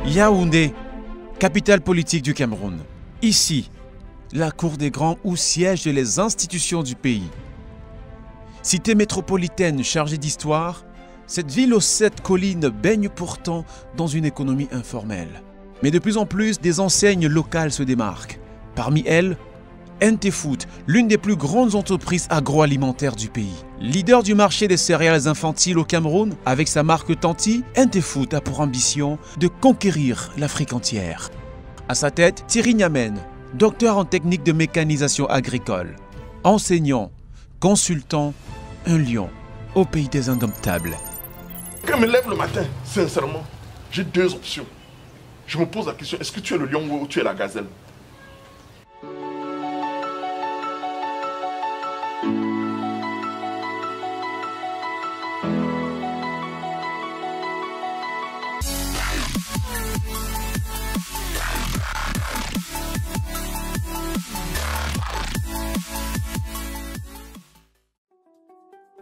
Yaoundé, capitale politique du Cameroun. Ici, la cour des grands où siègent les institutions du pays. Cité métropolitaine chargée d'histoire, cette ville aux 7 collines baigne pourtant dans une économie informelle. Mais de plus en plus, des enseignes locales se démarquent. Parmi elles, NT-Food, l'une des plus grandes entreprises agroalimentaires du pays. Leader du marché des céréales infantiles au Cameroun, avec sa marque Tanti, NT-Food a pour ambition de conquérir l'Afrique entière. À sa tête, Thierry Niamen, docteur en technique de mécanisation agricole, enseignant, consultant, un lion au pays des indomptables. Quand je me lève le matin, sincèrement, j'ai 2 options. Je me pose la question, est-ce que tu es le lion ou tu es la gazelle?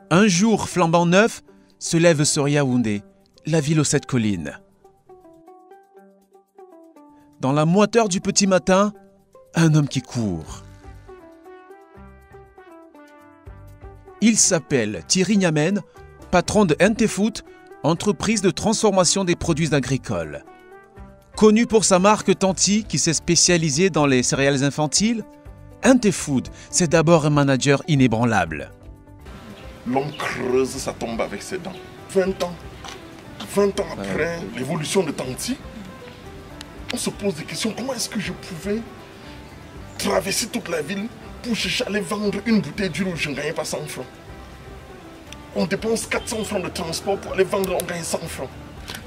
Un jour flambant neuf se lève sur Yaoundé, la ville aux 7 collines. Dans la moiteur du petit matin, un homme qui court. Il s'appelle Thierry Niamen, patron de NT-Food, entreprise de transformation des produits agricoles. Connu pour sa marque Tanti qui s'est spécialisée dans les céréales infantiles, NT-Food, c'est d'abord un manager inébranlable. L'homme creuse sa tombe avec ses dents. 20 ans après l'évolution de Tanti, on se pose des questions. Comment est-ce que je pouvais traverser toute la ville pour chercher à aller vendre une bouteille d'huile où je ne gagnais pas 100 francs? On dépense 400 francs de transport pour aller vendre, on gagne 100 francs.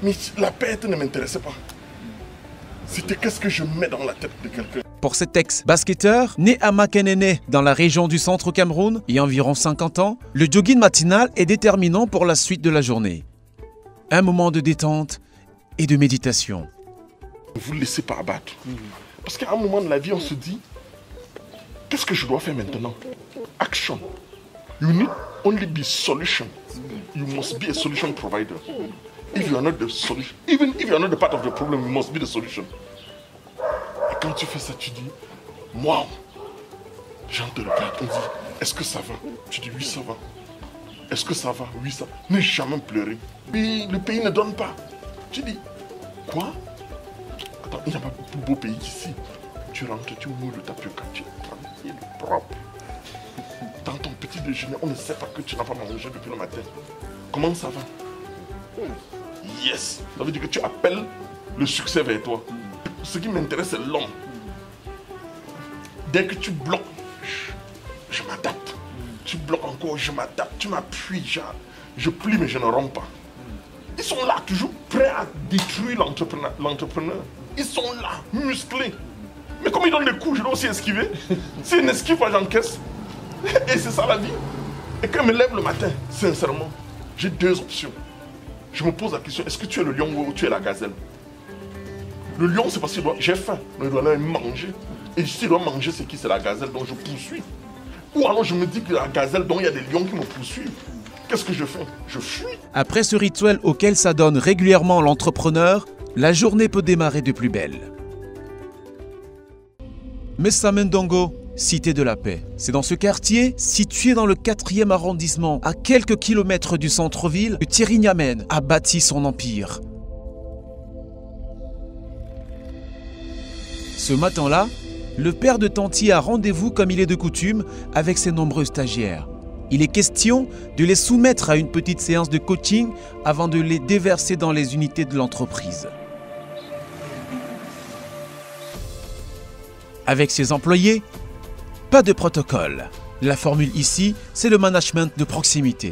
Mais la perte ne m'intéressait pas. C'était qu'est-ce que je mets dans la tête de quelqu'un. Pour cet ex-basketteur, né à Makenene, dans la région du centre au Cameroun, il y a environ 50 ans, le jogging matinal est déterminant pour la suite de la journée. Un moment de détente et de méditation. Ne vous laissez pas abattre. Parce qu'à un moment de la vie, on se dit, qu'est-ce que je dois faire maintenant? Action. You need only be solution. You must be a solution provider. If you are not the solution, even if you are not the part of the problem, you must be the solution. Et quand tu fais ça, tu dis, waouh, j'en te regarde, on dit, est-ce que ça va? Tu dis, oui, ça va. Est-ce que ça va? Oui, ça va. Ne jamais pleurer. Mais le pays ne donne pas. Tu dis, quoi? Attends, il n'y a pas plus beau pays qu'ici. Tu rentres, tu mouilles le tapioca, tu es tranquille, propre. Dans ton petit déjeuner, on ne sait pas que tu n'as pas mangé depuis le matin. Comment ça va? Yes! Ça veut dire que tu appelles le succès vers toi. Ce qui m'intéresse, c'est l'homme. Dès que tu bloques, je m'adapte. Tu bloques encore, je m'adapte. Tu m'appuies, je plie, mais je ne romps pas. Ils sont là, toujours prêts à détruire l'entrepreneur. Ils sont là, musclés. Mais comme ils donnent des coups, je dois aussi esquiver. C'est une esquive, j'encaisse. Et c'est ça la vie. Et quand je me lève le matin, sincèrement, j'ai 2 options. Je me pose la question, est-ce que tu es le lion ou tu es la gazelle? Le lion, c'est parce que j'ai faim, donc il doit aller manger. Et s'il doit manger, c'est qui? C'est la gazelle, donc je poursuis. Ou alors je me dis que la gazelle, donc il y a des lions qui me poursuivent. Qu'est-ce que je fais? Je fuis. Après ce rituel auquel s'adonne régulièrement l'entrepreneur, la journée peut démarrer de plus belle. Messa Mendongo, cité de la paix. C'est dans ce quartier, situé dans le 4e arrondissement, à quelques kilomètres du centre-ville, que Thierry Niamen a bâti son empire. Ce matin-là, le père de Tanti a rendez-vous comme il est de coutume avec ses nombreux stagiaires. Il est question de les soumettre à une petite séance de coaching avant de les déverser dans les unités de l'entreprise. Avec ses employés, pas de protocole. La formule ici, c'est le management de proximité.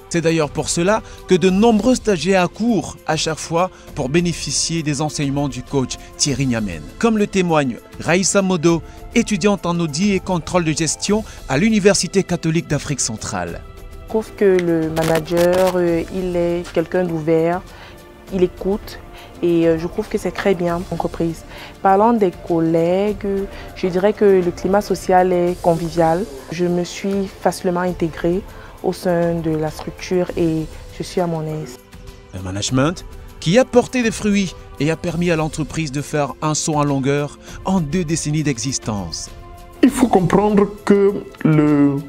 C'est d'ailleurs pour cela que de nombreux stagiaires accourent à chaque fois pour bénéficier des enseignements du coach Thierry Niamen. Comme le témoigne Raïssa Modo, étudiante en audit et contrôle de gestion à l'Université catholique d'Afrique centrale. Je trouve que le manager, il est quelqu'un d'ouvert, il écoute. Et je trouve que c'est très bien pour l'entreprise. Parlant des collègues, je dirais que le climat social est convivial. Je me suis facilement intégrée au sein de la structure et je suis à mon aise. Un management qui a porté des fruits et a permis à l'entreprise de faire un saut en longueur en 2 décennies d'existence. Il faut comprendre que le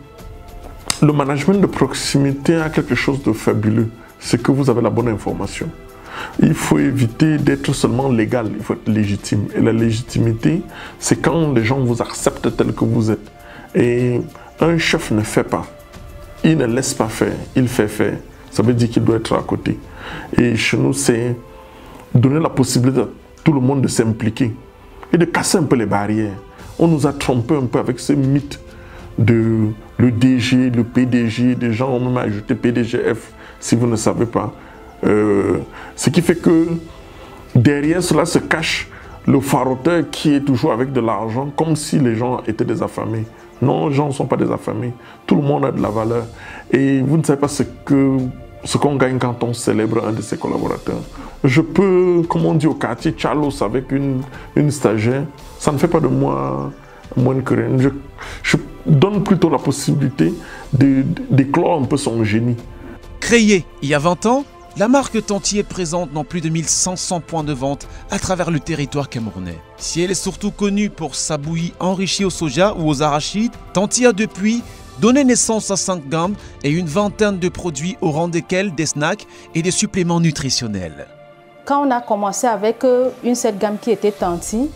management de proximité a quelque chose de fabuleux. C'est que vous avez la bonne information. Il faut éviter d'être seulement légal, il faut être légitime. Et la légitimité, c'est quand les gens vous acceptent tel que vous êtes. Et un chef ne fait pas. Il ne laisse pas faire, il fait faire. Ça veut dire qu'il doit être à côté. Et chez nous, c'est donner la possibilité à tout le monde de s'impliquer et de casser un peu les barrières. On nous a trompé un peu avec ce mythe de le DG, le PDG, des gens ont même ajouté PDGF, si vous ne savez pas. Ce qui fait que derrière cela se cache le faroteur qui est toujours avec de l'argent, comme si les gens étaient des affamés. Non, les gens ne sont pas des affamés. Tout le monde a de la valeur. Et vous ne savez pas ce qu'on gagne quand on célèbre un de ses collaborateurs. Je peux, comme on dit au quartier, Charlos avec une stagiaire. Ça ne fait pas de moi moins que rien. Je donne plutôt la possibilité d'éclore un peu son génie. Créée il y a 20 ans, la marque Tanti est présente dans plus de 1500 points de vente à travers le territoire camerounais. Si elle est surtout connue pour sa bouillie enrichie au soja ou aux arachides, Tanti a depuis donné naissance à 5 gammes et une vingtaine de produits au rang desquels des snacks et des suppléments nutritionnels. Quand on a commencé avec une seule gamme qui était Tanti,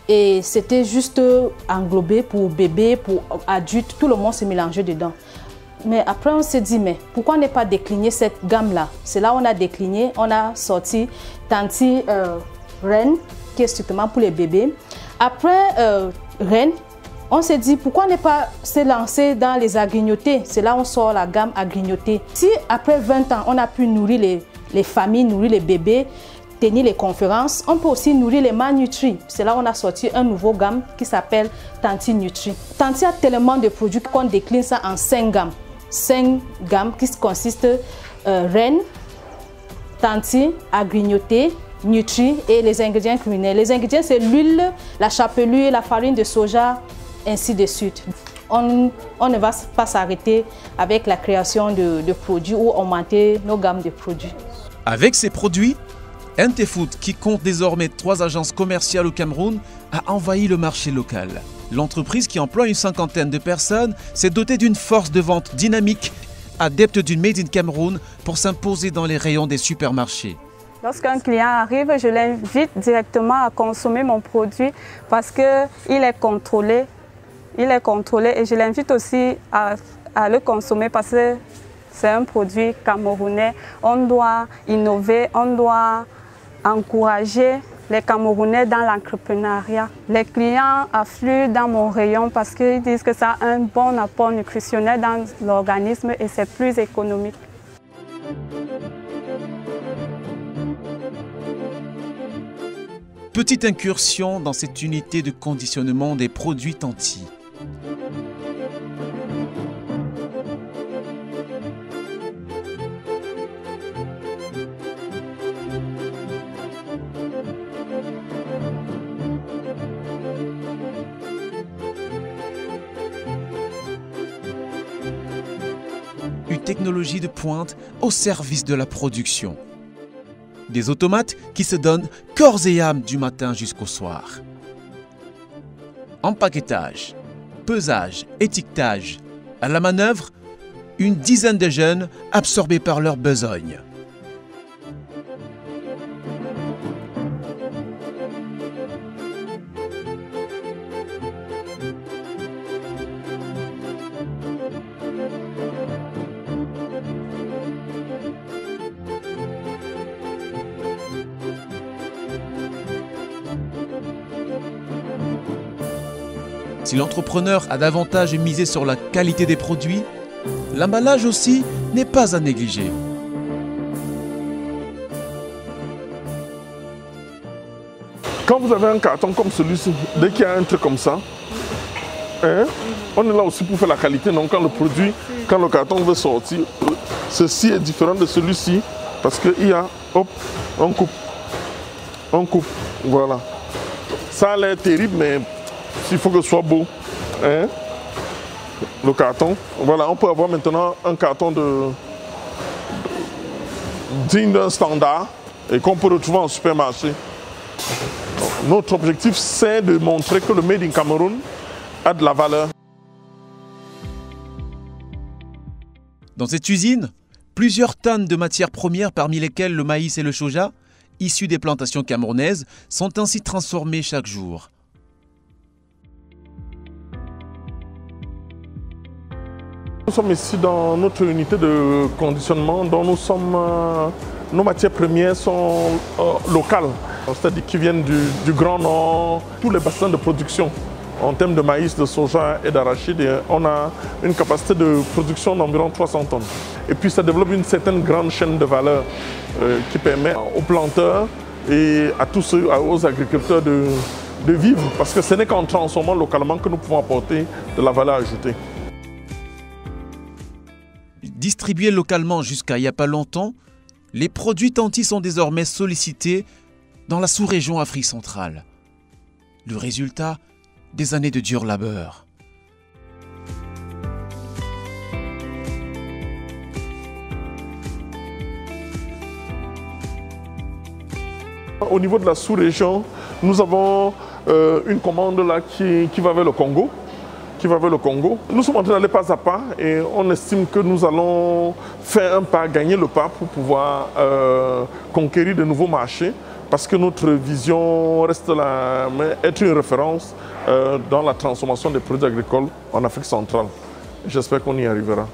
et c'était juste englobé pour bébés, pour adultes, tout le monde se mélangeait dedans. Mais après, on s'est dit, mais pourquoi ne pas décliner cette gamme-là? C'est là où on a décliné, on a sorti Tanti Reine, qui est strictement pour les bébés. Après Reine, on s'est dit, pourquoi ne pas se lancer dans les agrignotés? C'est là où on sort la gamme agrignotés. Si après 20 ans, on a pu nourrir les familles, nourrir les bébés, tenir les conférences, on peut aussi nourrir les malnutris. C'est là où on a sorti un nouveau gamme qui s'appelle Tanti Nutri. Tanti a tellement de produits qu'on décline ça en 5 gammes. 5 gammes qui consistent Reine, Tanti, agrignoté, Nutri et les ingrédients culinaires. Les ingrédients, c'est l'huile, la chapelure, la farine de soja, ainsi de suite. On ne va pas s'arrêter avec la création de produits ou augmenter nos gammes de produits. Avec ces produits, NT-Food, qui compte désormais 3 agences commerciales au Cameroun, a envahi le marché local. L'entreprise, qui emploie une 50aine de personnes, s'est dotée d'une force de vente dynamique, adepte d'une Made in Cameroun pour s'imposer dans les rayons des supermarchés. Lorsqu'un client arrive, je l'invite directement à consommer mon produit parce qu'il est contrôlé. Il est contrôlé et je l'invite aussi à le consommer parce que c'est un produit camerounais. On doit innover, on doit encourager les Camerounais dans l'entrepreneuriat. Les clients affluent dans mon rayon parce qu'ils disent que ça a un bon apport nutritionnel dans l'organisme et c'est plus économique. Petite incursion dans cette unité de conditionnement des produits Tanti. Une technologie de pointe au service de la production. Des automates qui se donnent corps et âme du matin jusqu'au soir. Empaquetage, pesage, étiquetage. À la manœuvre, une dizaine de jeunes absorbés par leur besogne. Si l'entrepreneur a davantage misé sur la qualité des produits, l'emballage aussi n'est pas à négliger. Quand vous avez un carton comme celui-ci, dès qu'il y a un truc comme ça, hein, on est là aussi pour faire la qualité. Donc quand le carton veut sortir, ceci est différent de celui-ci parce qu'il y a, hop, on coupe, voilà. Ça a l'air terrible, mais il faut que ce soit beau. Hein? Le carton. Voilà, on peut avoir maintenant un carton digne d'un standard. et qu'on peut retrouver en supermarché. Donc, notre objectif, c'est de montrer que le Made in Cameroun a de la valeur. Dans cette usine, plusieurs tonnes de matières premières, parmi lesquelles le maïs et le soja, issus des plantations camerounaises, sont ainsi transformés chaque jour. Nous sommes ici dans notre unité de conditionnement dont nos matières premières sont locales, c'est-à-dire qui viennent du Grand Nord, tous les bassins de production. En termes de maïs, de soja et d'arachide, on a une capacité de production d'environ 300 tonnes. Et puis ça développe une certaine grande chaîne de valeur qui permet aux planteurs et à tous ceux, aux agriculteurs de vivre. Parce que ce n'est qu'en transformant localement que nous pouvons apporter de la valeur ajoutée. Distribués localement jusqu'à il n'y a pas longtemps, les produits Tanti sont désormais sollicités dans la sous-région Afrique centrale. Le résultat, des années de dur labeur. Au niveau de la sous-région, nous avons une commande là qui va vers le Congo. Nous sommes en train d'aller pas à pas et on estime que nous allons faire un pas, gagner le pas pour pouvoir conquérir de nouveaux marchés. Parce que notre vision reste là, être une référence dans la transformation des produits agricoles en Afrique centrale. J'espère qu'on y arrivera.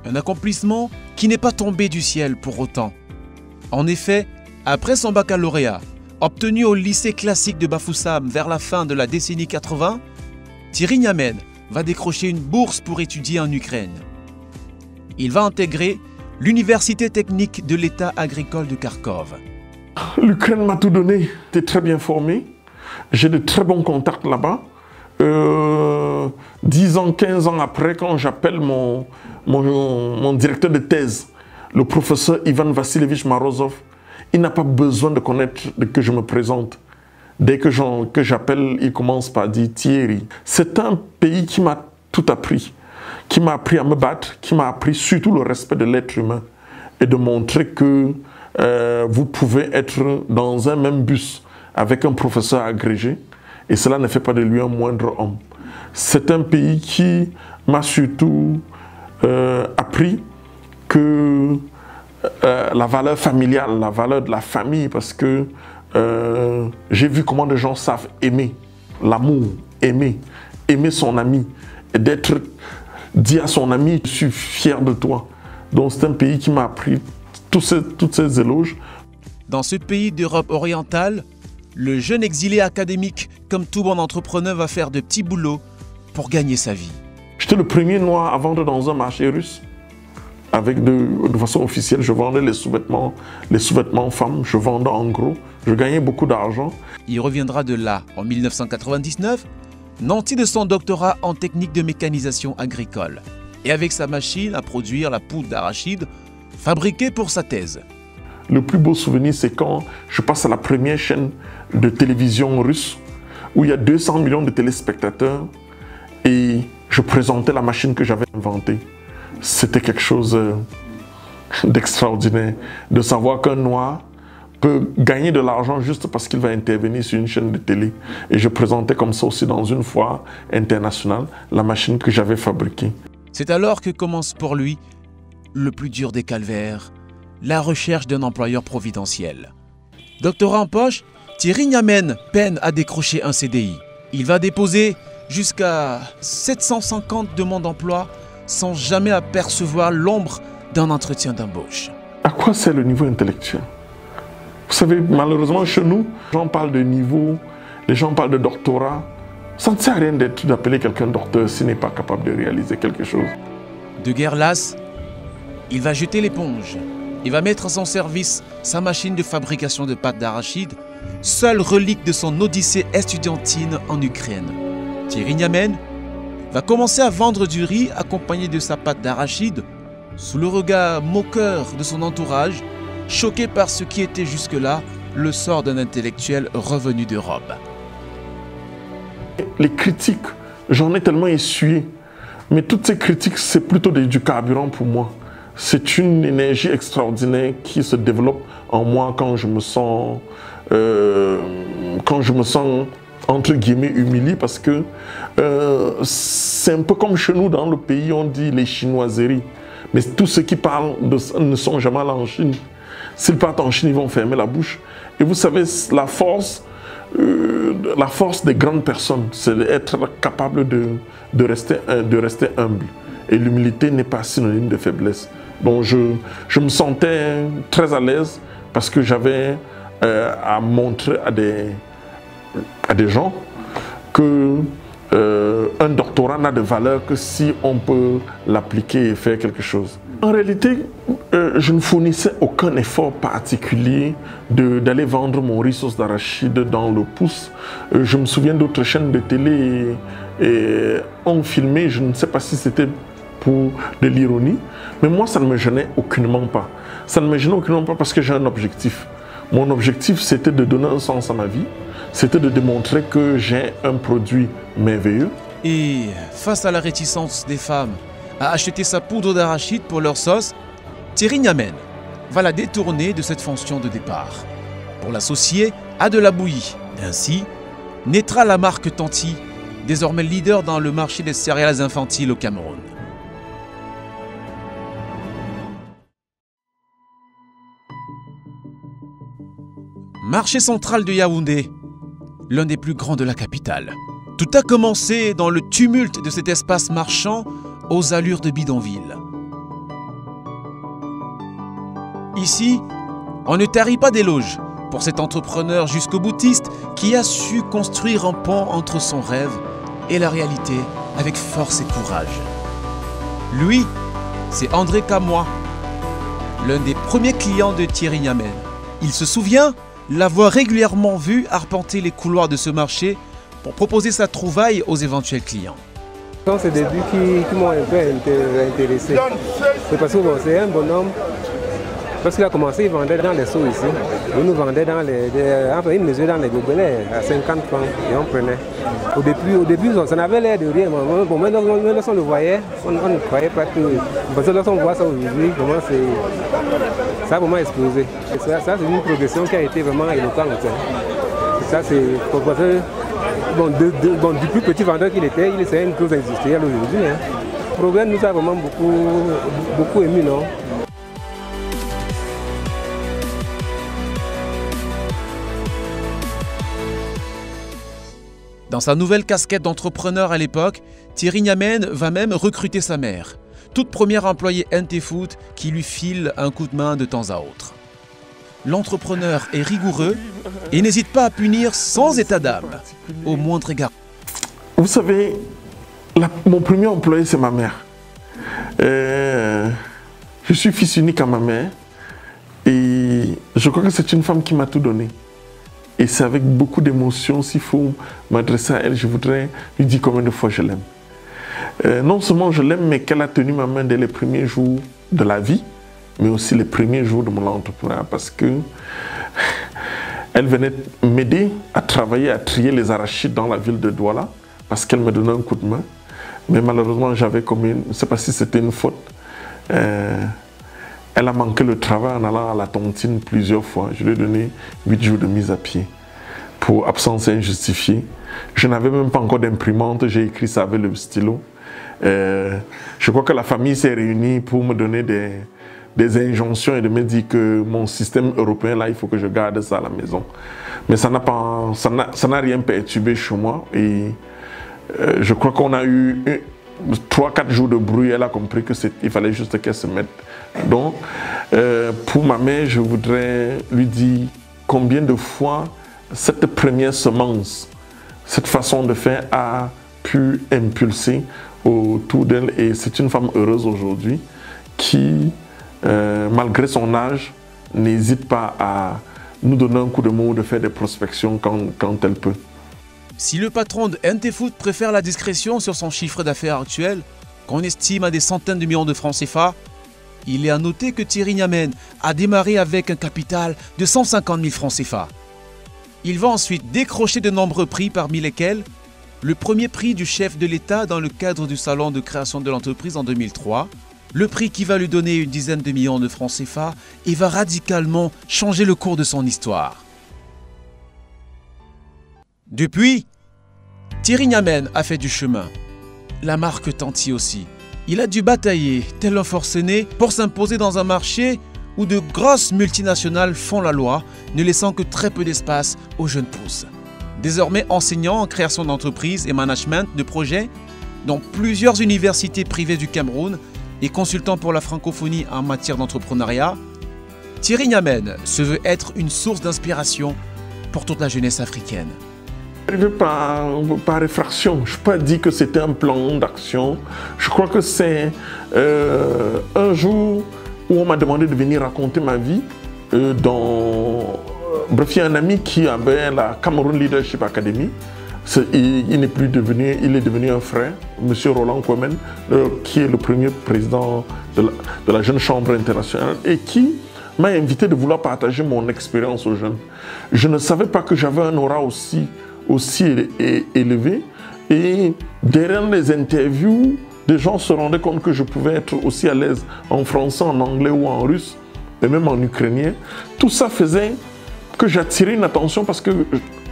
Un accomplissement qui n'est pas tombé du ciel pour autant. En effet, après son baccalauréat, obtenu au lycée classique de Bafoussam vers la fin de la décennie 80, Thierry Niamen va décrocher une bourse pour étudier en Ukraine. Il va intégrer l'Université technique de l'État agricole de Kharkov. L'Ukraine m'a tout donné, j'étais très bien formé, j'ai de très bons contacts là-bas. 10 ans, 15 ans après, quand j'appelle mon directeur de thèse, le professeur Ivan Vassilievich Marozov, il n'a pas besoin de connaître que je me présente. Dès que j'appelle, il commence par dire Thierry. C'est un pays qui m'a tout appris, qui m'a appris à me battre, qui m'a appris surtout le respect de l'être humain et de montrer que vous pouvez être dans un même bus avec un professeur agrégé et cela ne fait pas de lui un moindre homme. C'est un pays qui m'a surtout appris que la valeur familiale, la valeur de la famille, parce que j'ai vu comment les gens savent aimer, l'amour, aimer son ami, et d'être dit à son ami, je suis fier de toi. Donc c'est un pays qui m'a appris toutes ces éloges. Dans ce pays d'Europe orientale, le jeune exilé académique, comme tout bon entrepreneur, va faire de petits boulots pour gagner sa vie. J'étais le premier noir à vendre dans un marché russe. Avec de façon officielle, je vendais les sous-vêtements femmes, je vendais en gros, je gagnais beaucoup d'argent. Il reviendra de là en 1999, nanti de son doctorat en technique de mécanisation agricole, et avec sa machine à produire la poudre d'arachide fabriquée pour sa thèse. Le plus beau souvenir, c'est quand je passe à la première chaîne de télévision russe, où il y a 200 millions de téléspectateurs, et je présentais la machine que j'avais inventée. C'était quelque chose d'extraordinaire, de savoir qu'un noir peut gagner de l'argent juste parce qu'il va intervenir sur une chaîne de télé. Et je présentais comme ça aussi dans une foire internationale la machine que j'avais fabriquée. C'est alors que commence pour lui le plus dur des calvaires, la recherche d'un employeur providentiel. Doctorat en poche, Thierry Niamen peine à décrocher un CDI. Il va déposer jusqu'à 750 demandes d'emploi sans jamais apercevoir l'ombre d'un entretien d'embauche. À quoi sert le niveau intellectuel? Vous savez, malheureusement, chez nous, les gens parlent de niveau, les gens parlent de doctorat. Ça ne sert à rien d'appeler quelqu'un docteur s'il n'est pas capable de réaliser quelque chose. De guerre lasse, il va jeter l'éponge. Il va mettre à son service sa machine de fabrication de pâtes d'arachide, seule relique de son odyssée estudiantine en Ukraine. Thierry Niamen va commencer à vendre du riz accompagné de sa pâte d'arachide, sous le regard moqueur de son entourage, choqué par ce qui était jusque-là le sort d'un intellectuel revenu d'Europe. Les critiques, j'en ai tellement essuyé. Mais toutes ces critiques, c'est plutôt du carburant pour moi. C'est une énergie extraordinaire qui se développe en moi quand je me sens entre guillemets humilié, parce que c'est un peu comme chez nous dans le pays, on dit les chinoiseries. Mais tous ceux qui parlent de ça ne sont jamais allés en Chine. S'ils partent en Chine, ils vont fermer la bouche. Et vous savez, la force des grandes personnes, c'est d'être capable de rester humble. Et l'humilité n'est pas synonyme de faiblesse. Donc je me sentais très à l'aise parce que j'avais à montrer à des gens que un doctorat n'a de valeur que si on peut l'appliquer et faire quelque chose. En réalité, je ne fournissais aucun effort particulier d'aller vendre mon riz sauce d'arachide dans le pouce. Je me souviens d'autres chaînes de télé et ont filmé, je ne sais pas si c'était pour de l'ironie, mais moi ça ne me gênait aucunement pas. Ça ne me gênait aucunement pas parce que j'ai un objectif. Mon objectif, c'était de donner un sens à ma vie, c'était de démontrer que j'ai un produit merveilleux. Et face à la réticence des femmes à acheter sa poudre d'arachide pour leur sauce, Thierry Niamen va la détourner de cette fonction de départ pour l'associer à de la bouillie. Ainsi, naîtra la marque Tanti, désormais leader dans le marché des céréales infantiles au Cameroun. Marché central de Yaoundé, l'un des plus grands de la capitale. Tout a commencé dans le tumulte de cet espace marchand aux allures de bidonville. Ici, on ne tarit pas d'éloges pour cet entrepreneur jusqu'au boutiste qui a su construire un pont entre son rêve et la réalité avec force et courage. Lui, c'est André Kamois, l'un des premiers clients de Thierry Niamen. Il se souvient l'avoir régulièrement vu arpenter les couloirs de ce marché pour proposer sa trouvaille aux éventuels clients. Dans ces débuts qui m'ont un peu intéressé, c'est parce que bon, c'est un bonhomme. Lorsqu'il a commencé, il vendait dans les seaux ici. Il nous vendait dans il mesurait dans les gobelets à 50 francs et on prenait. Au début, ça n'avait l'air de rien. Bon, maintenant, lorsqu'on le voyait, on ne croyait pas que. Parce que lorsqu'on voit ça aujourd'hui, ça a vraiment explosé. Ça, c'est une progression qui a été vraiment éloquente. Ça, c'est parce que, du plus petit vendeur qu'il était, il essayait une chose industrielle aujourd'hui. Le problème nous a vraiment beaucoup ému, non? Dans sa nouvelle casquette d'entrepreneur à l'époque, Thierry Niamen va même recruter sa mère, toute première employée NT Food qui lui file un coup de main de temps à autre. L'entrepreneur est rigoureux et n'hésite pas à punir sans état d'âme, au moindre égard. Vous savez, mon premier employé, c'est ma mère. Je suis fils unique à ma mère et je crois que c'est une femme qui m'a tout donné. Et c'est avec beaucoup d'émotion, s'il faut m'adresser à elle, je voudrais lui dire combien de fois je l'aime. Non seulement je l'aime, mais qu'elle a tenu ma main dès les premiers jours de la vie, mais aussi les premiers jours de mon entrepreneuriat, parce que elle venait m'aider à travailler, à trier les arachides dans la ville de Douala, parce qu'elle me donnait un coup de main. Mais malheureusement, j'avais commis, je ne sais pas si c'était une faute. Elle a manqué le travail en allant à la tontine plusieurs fois. Je lui ai donné 8 jours de mise à pied pour absence injustifiée. Je n'avais même pas encore d'imprimante, j'ai écrit ça avec le stylo. Je crois que la famille s'est réunie pour me donner des injonctions et de me dire que mon système européen, là, il faut que je garde ça à la maison. Mais ça n'a rien perturbé chez moi. Et je crois qu'on a eu 3-4 jours de bruit. Elle a compris qu'il fallait juste qu'elle se mette. Donc, pour ma mère, je voudrais lui dire combien de fois cette première semence, cette façon de faire a pu impulser autour d'elle. Et c'est une femme heureuse aujourd'hui qui, malgré son âge, n'hésite pas à nous donner un coup de main ou de faire des prospections quand elle peut. Si le patron de NT Food préfère la discrétion sur son chiffre d'affaires actuel, qu'on estime à des centaines de millions de francs CFA, il est à noter que Thierry Niamen a démarré avec un capital de 150 000 francs CFA. Il va ensuite décrocher de nombreux prix, parmi lesquels le premier prix du chef de l'État dans le cadre du salon de création de l'entreprise en 2003. Le prix qui va lui donner une dizaine de millions de francs CFA et va radicalement changer le cours de son histoire. Depuis, Thierry Niamen a fait du chemin. La marque Tanti aussi. Il a dû batailler, tel un forcené, pour s'imposer dans un marché où de grosses multinationales font la loi, ne laissant que très peu d'espace aux jeunes pousses. Désormais enseignant en création d'entreprises et management de projets dans plusieurs universités privées du Cameroun et consultant pour la francophonie en matière d'entrepreneuriat, Thierry Niamen se veut être une source d'inspiration pour toute la jeunesse africaine. Arrivé par effraction, je n'ai pas dit que c'était un plan d'action. Je crois que c'est un jour où on m'a demandé de venir raconter ma vie Bref, il y a un ami qui avait la Cameroun Leadership Academy. Il est devenu un frère, M. Roland Koumen, qui est le premier président de la Jeune Chambre internationale et qui m'a invité de vouloir partager mon expérience aux jeunes. Je ne savais pas que j'avais un aura aussi élevé et derrière les interviews, des gens se rendaient compte que je pouvais être aussi à l'aise en français, en anglais ou en russe et même en ukrainien. Tout ça faisait que j'attirais une attention parce que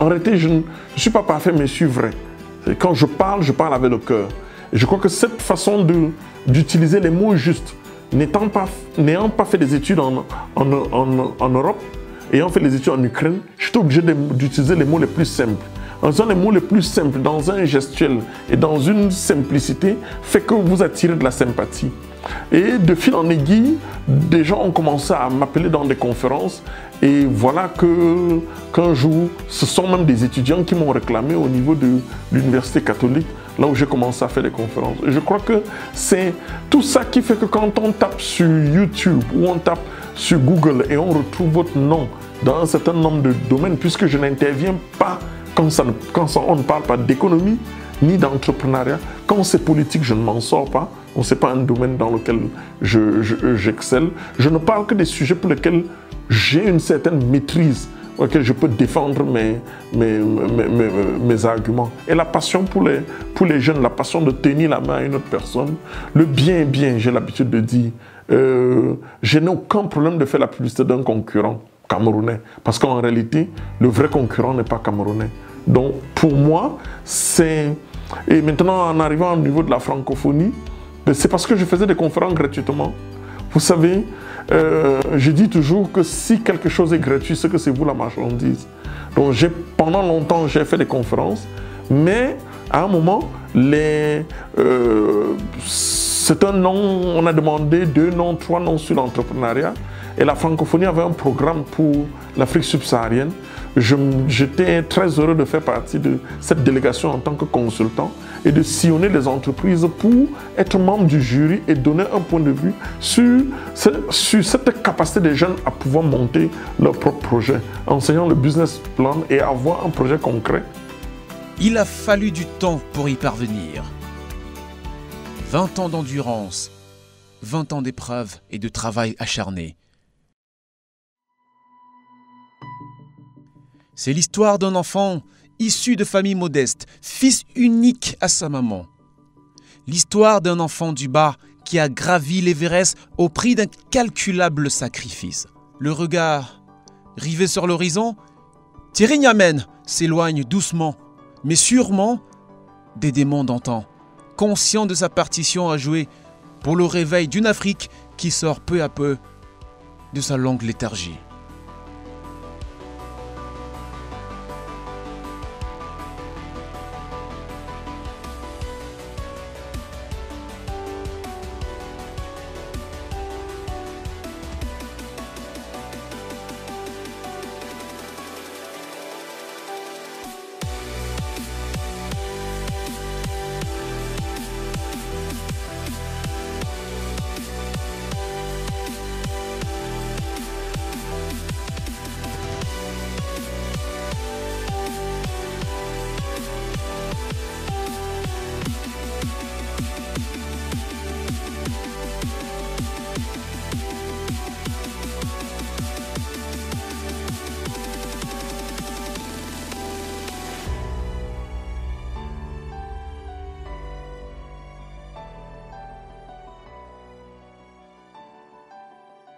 en réalité je ne suis pas parfait mais je suis vrai. Quand je parle avec le cœur. Et je crois que cette façon d'utiliser les mots justes, n'ayant pas fait des études en Europe, ayant fait des études en Ukraine, je suis obligé d'utiliser les mots les plus simples. En faisant les mots les plus simples, dans un gestuel et dans une simplicité, fait que vous attirez de la sympathie. Et de fil en aiguille, des gens ont commencé à m'appeler dans des conférences. Et voilà qu'un jour, ce sont même des étudiants qui m'ont réclamé au niveau de l'université catholique, là où j'ai commencé à faire des conférences. Et je crois que c'est tout ça qui fait que quand on tape sur YouTube ou on tape sur Google et on retrouve votre nom dans un certain nombre de domaines, puisque je n'interviens pas quand on ne parle pas d'économie ni d'entrepreneuriat. Quand c'est politique, je ne m'en sors pas. Ce n'est pas un domaine dans lequel j'excelle. Je ne parle que des sujets pour lesquels j'ai une certaine maîtrise, pour lesquels je peux défendre mes arguments. Et la passion pour les jeunes, la passion de tenir la main à une autre personne, le bien, j'ai l'habitude de dire, je n'ai aucun problème de faire la publicité d'un concurrent camerounais. Parce qu'en réalité, le vrai concurrent n'est pas camerounais. Donc pour moi, c'est... Et maintenant, en arrivant au niveau de la francophonie, c'est parce que je faisais des conférences gratuitement. Vous savez, je dis toujours que si quelque chose est gratuit, c'est que c'est vous la marchandise. Donc pendant longtemps, j'ai fait des conférences, mais à un moment, c'est un nom, on a demandé 2 noms, 3 noms sur l'entrepreneuriat. Et la francophonie avait un programme pour l'Afrique subsaharienne. J'étais très heureux de faire partie de cette délégation en tant que consultant et de sillonner les entreprises pour être membre du jury et donner un point de vue sur cette capacité des jeunes à pouvoir monter leur propre projet, enseignant le business plan et avoir un projet concret. Il a fallu du temps pour y parvenir. 20 ans d'endurance, 20 ans d'épreuves et de travail acharné. C'est l'histoire d'un enfant issu de famille modeste, fils unique à sa maman. L'histoire d'un enfant du bas qui a gravi l'Everest au prix d'incalculables sacrifices. Le regard rivé sur l'horizon, Thierry Niamen s'éloigne doucement, mais sûrement des démons d'antan, conscient de sa partition à jouer pour le réveil d'une Afrique qui sort peu à peu de sa longue léthargie.